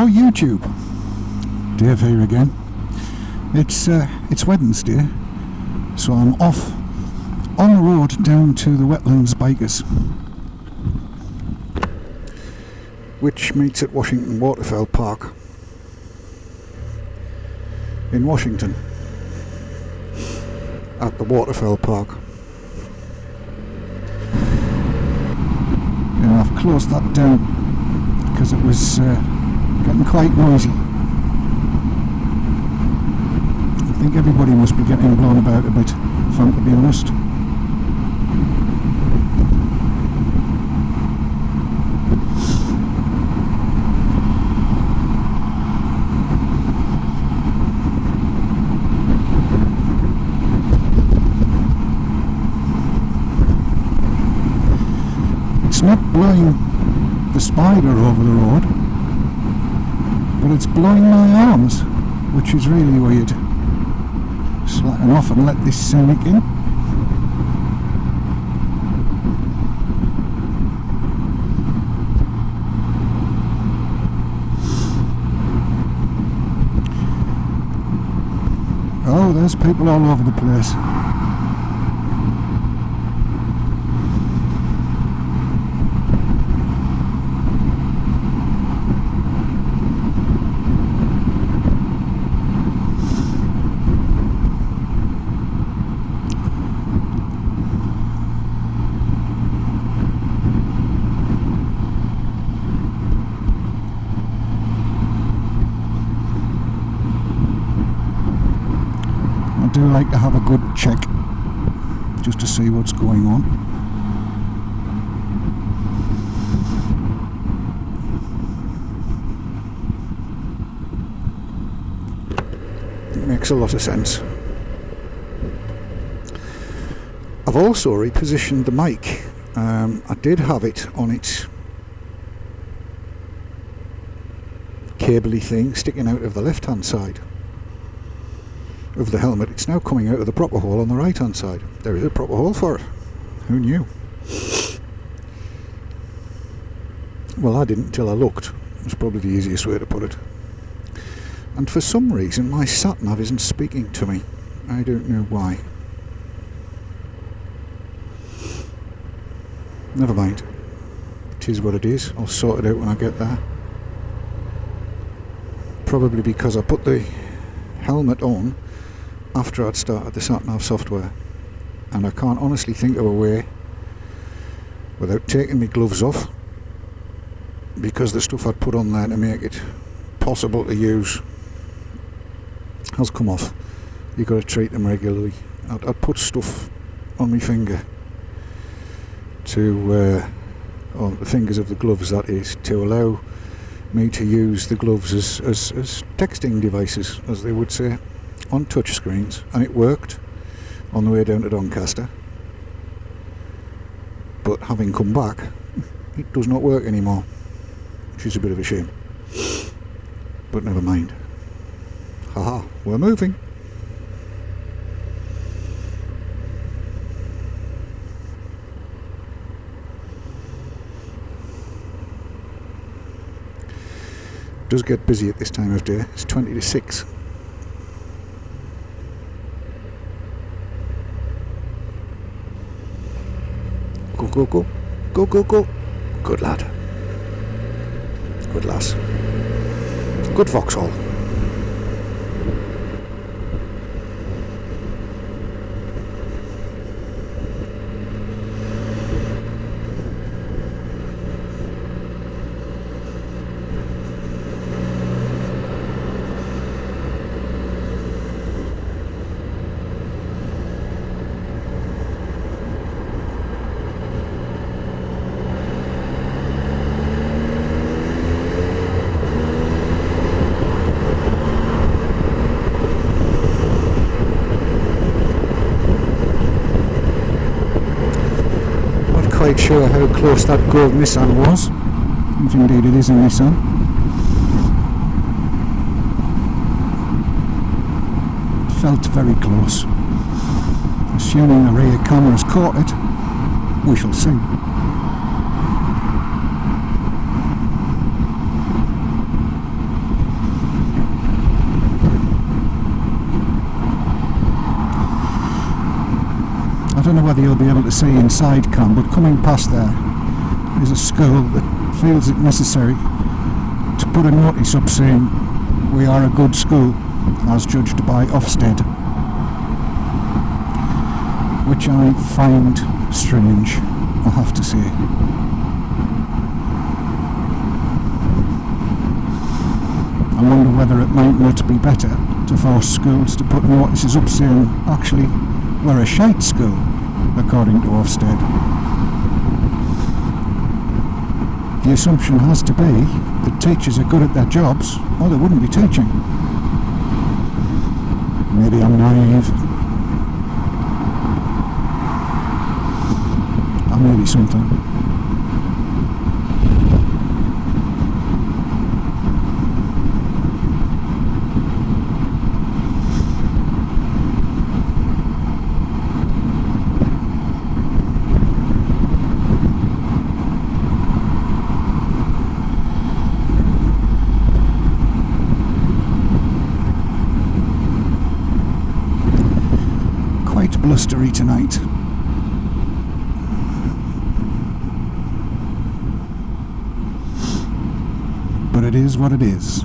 Hello YouTube, Dave here again. It's Wednesday, so I'm off on the road down to the Wetlands bikers, which meets at Washington Waterfowl Park in Washington, at the Waterfowl Park. And I've closed that down because it was getting quite noisy. I think everybody must be getting blown about a bit, if I'm to be honest. It's not blowing the spider over the road, but it's blowing my arms, which is really weird. Slacken off and let this sonic in. Oh, there's people all over the place. I do like to have a good check just to see what's going on. It makes a lot of sense. I've also repositioned the mic. I did have it on its cabley thing sticking out of the left hand side of the helmet. It's now coming out of the proper hole on the right hand side. There is a proper hole for it. Who knew? Well, I didn't until I looked. It's probably the easiest way to put it. And for some reason my sat-nav isn't speaking to me. I don't know why. Never mind. It is what it is. I'll sort it out when I get there. Probably because I put the helmet on after I'd started the sat-nav software, and I can't honestly think of a way without taking my gloves off, because the stuff I'd put on there to make it possible to use has come off. You've got to treat them regularly. I'd put stuff on my finger to on the fingers of the gloves, that is, to allow me to use the gloves as texting devices, as they would say, on touch screens, and it worked on the way down to Doncaster. But having come back, it does not work anymore, which is a bit of a shame. But never mind. Haha, we're moving. It does get busy at this time of day. It's 20 to 6. Go, go, go. Go, go, go. Good lad. Good lass. Good Vauxhall. Quite sure how close that gold Nissan was, if indeed it is a Nissan. It felt very close. Assuming the rear cameras caught it, we shall see. I don't know whether you'll be able to see inside cam, but coming past there is a school that feels it necessary to put a notice up saying we are a good school as judged by Ofsted, which I find strange, I have to say. I wonder whether it might not be better to force schools to put notices up saying, actually, we're a shite school, according to Ofsted. The assumption has to be that teachers are good at their jobs, or they wouldn't be teaching. Maybe I'm naive. Or maybe something. Blustery tonight. But it is what it is.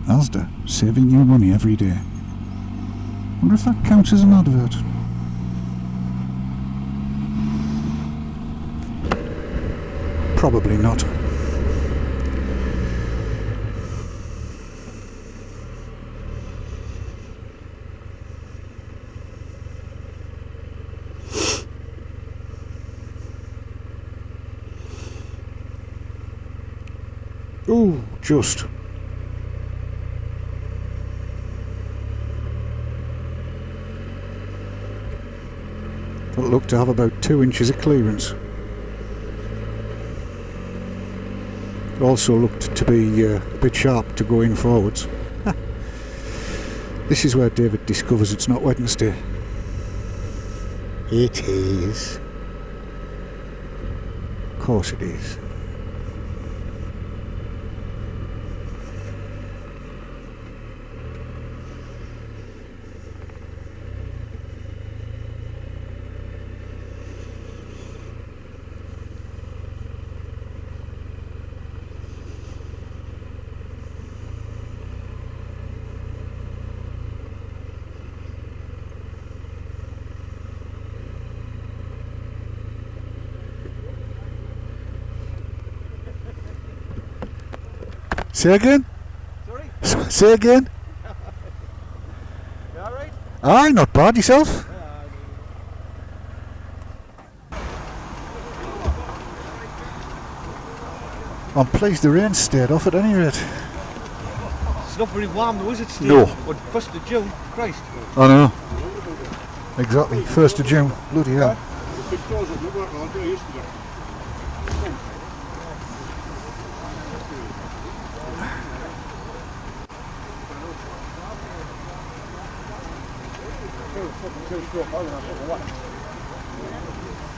Asda, saving you money every day. Wonder if that counts as an advert. Probably not. Ooh, just. That looked to have about 2 inches of clearance. Also looked to be a bit sharp to go in forwards. This is where David discovers it's not Wednesday. It is. Of course it is. Say again? Sorry? Say again? You alright? Aye, not bad. Yourself? I'm pleased the rain stayed off at any rate. It's not very warm though, is it? Still? No. But 1st of June, Christ. I know. Exactly. 1st of June. Bloody hell.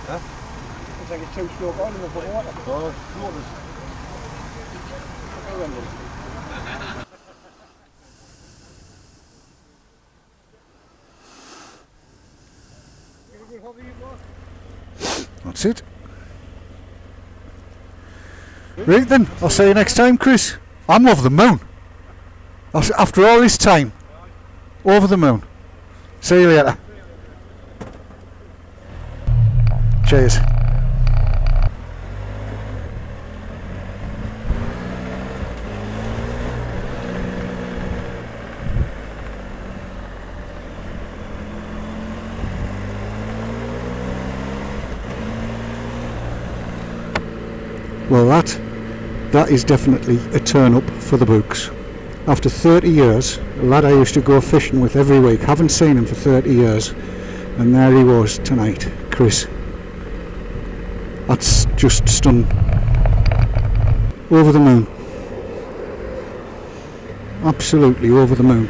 Huh? It's like a 2-stroke on and put water. Oh, That's it. Right then, I'll see you next time, Chris. I'm over the moon. After all this time, over the moon. See you later. Cheers. Well, that is definitely a turn up for the books. After 30 years, a lad I used to go fishing with every week, haven't seen him for 30 years, and there he was tonight, Chris. That's just stunning. Over the moon. Absolutely over the moon.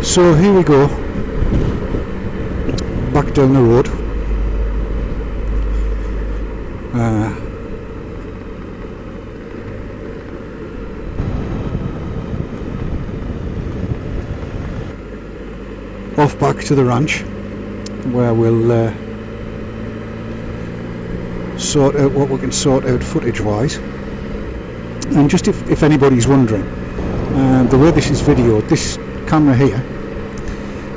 So here we go, back down the road. Off back to the ranch, where we'll sort out what we can sort out footage wise. And just if anybody's wondering, the way this is videoed, this camera here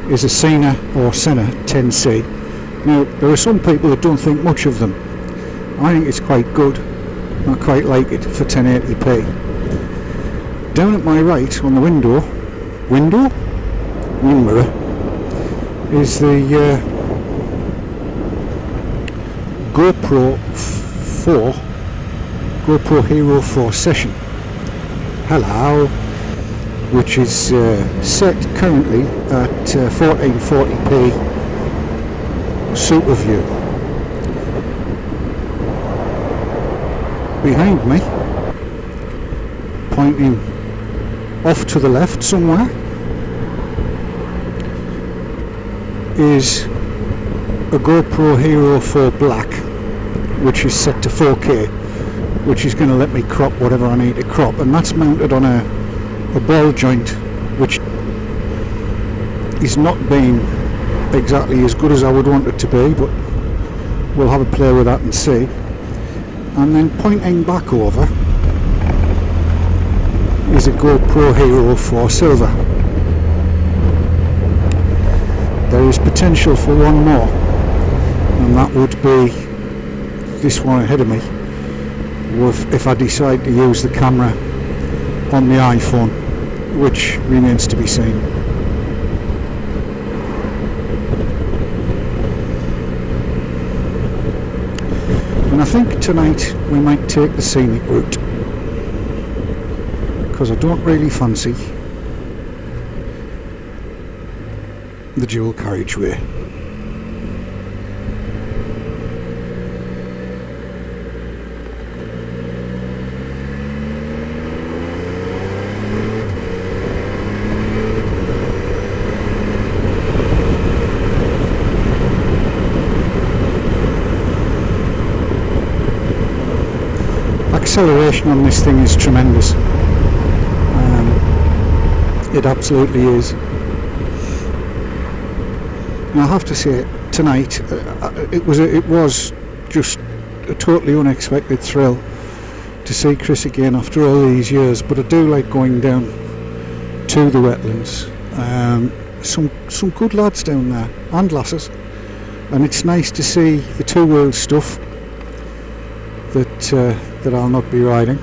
is a Sena or Sena 10C. Now there are some people that don't think much of them. I think it's quite good. I quite like it for 1080p. Down at my right on the wing mirror, is the GoPro Hero 4 Session. Hello. Which is set currently at 1440p super view. Behind me, pointing off to the left somewhere, is a GoPro Hero 4 Black, which is set to 4K, which is going to let me crop whatever I need to crop, and that's mounted on a ball joint, which is not being exactly as good as I would want it to be, but we'll have a play with that and see. And then pointing back over is a GoPro Hero 4 Silver. There is potential for one more, and that would be this one ahead of me, if I decide to use the camera on the iPhone, which remains to be seen. And I think tonight we might take the scenic route, because I don't really fancy the dual carriageway. Acceleration on this thing is tremendous. It absolutely is. And I have to say, tonight it was just a totally unexpected thrill to see Chris again after all these years. But I do like going down to the wetlands. Some good lads down there, and lasses, and it's nice to see the two-wheel stuff that I'll not be riding.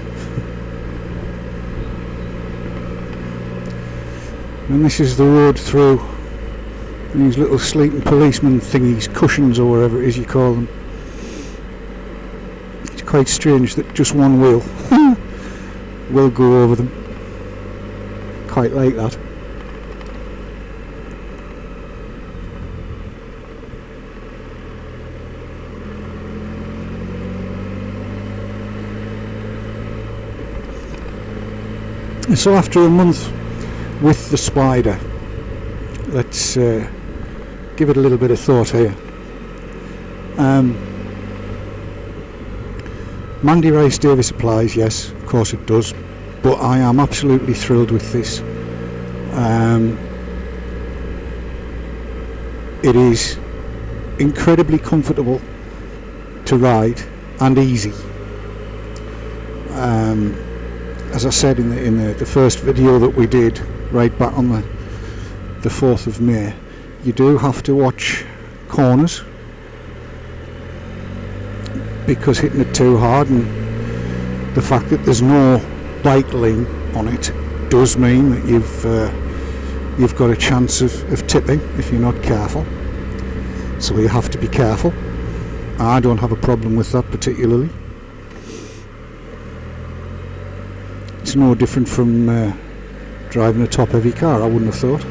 And this is the road through these little sleeping policeman thingies, cushions or whatever it is you call them. It's quite strange that just one wheel will go over them. Quite like that. So after a month with the Spider, let's give it a little bit of thought here. Mandy Rice Davis applies, yes, of course it does, but I am absolutely thrilled with this. It is incredibly comfortable to ride and easy. as I said in the first video that we did right back on the 4th of May, you do have to watch corners, because hitting it too hard and the fact that there's no bike lane on it does mean that you've got a chance of tipping if you're not careful. So you have to be careful. I don't have a problem with that particularly. It's no different from driving a top heavy car, I wouldn't have thought.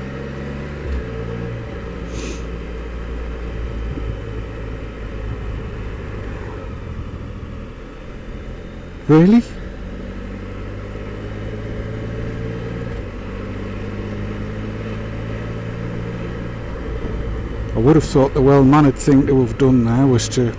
Really? I would have thought the well-mannered thing to have done there was to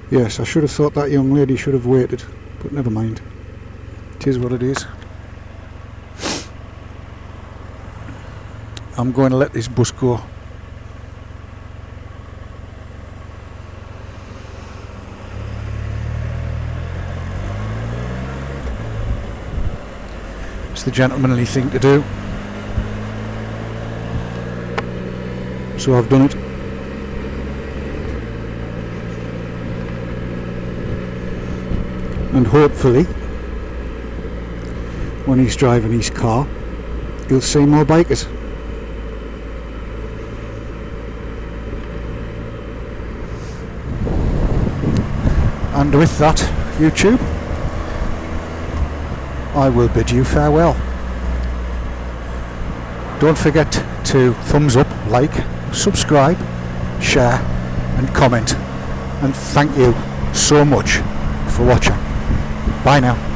yes, I should have thought that young lady should have waited, but never mind. It is what it is. I'm going to let this bus go. It's the gentlemanly thing to do. So I've done it. And hopefully, when he's driving his car, you'll see more bikers. And with that, YouTube, I will bid you farewell. Don't forget to thumbs up, like, subscribe, share and comment. And thank you so much for watching. Bye now.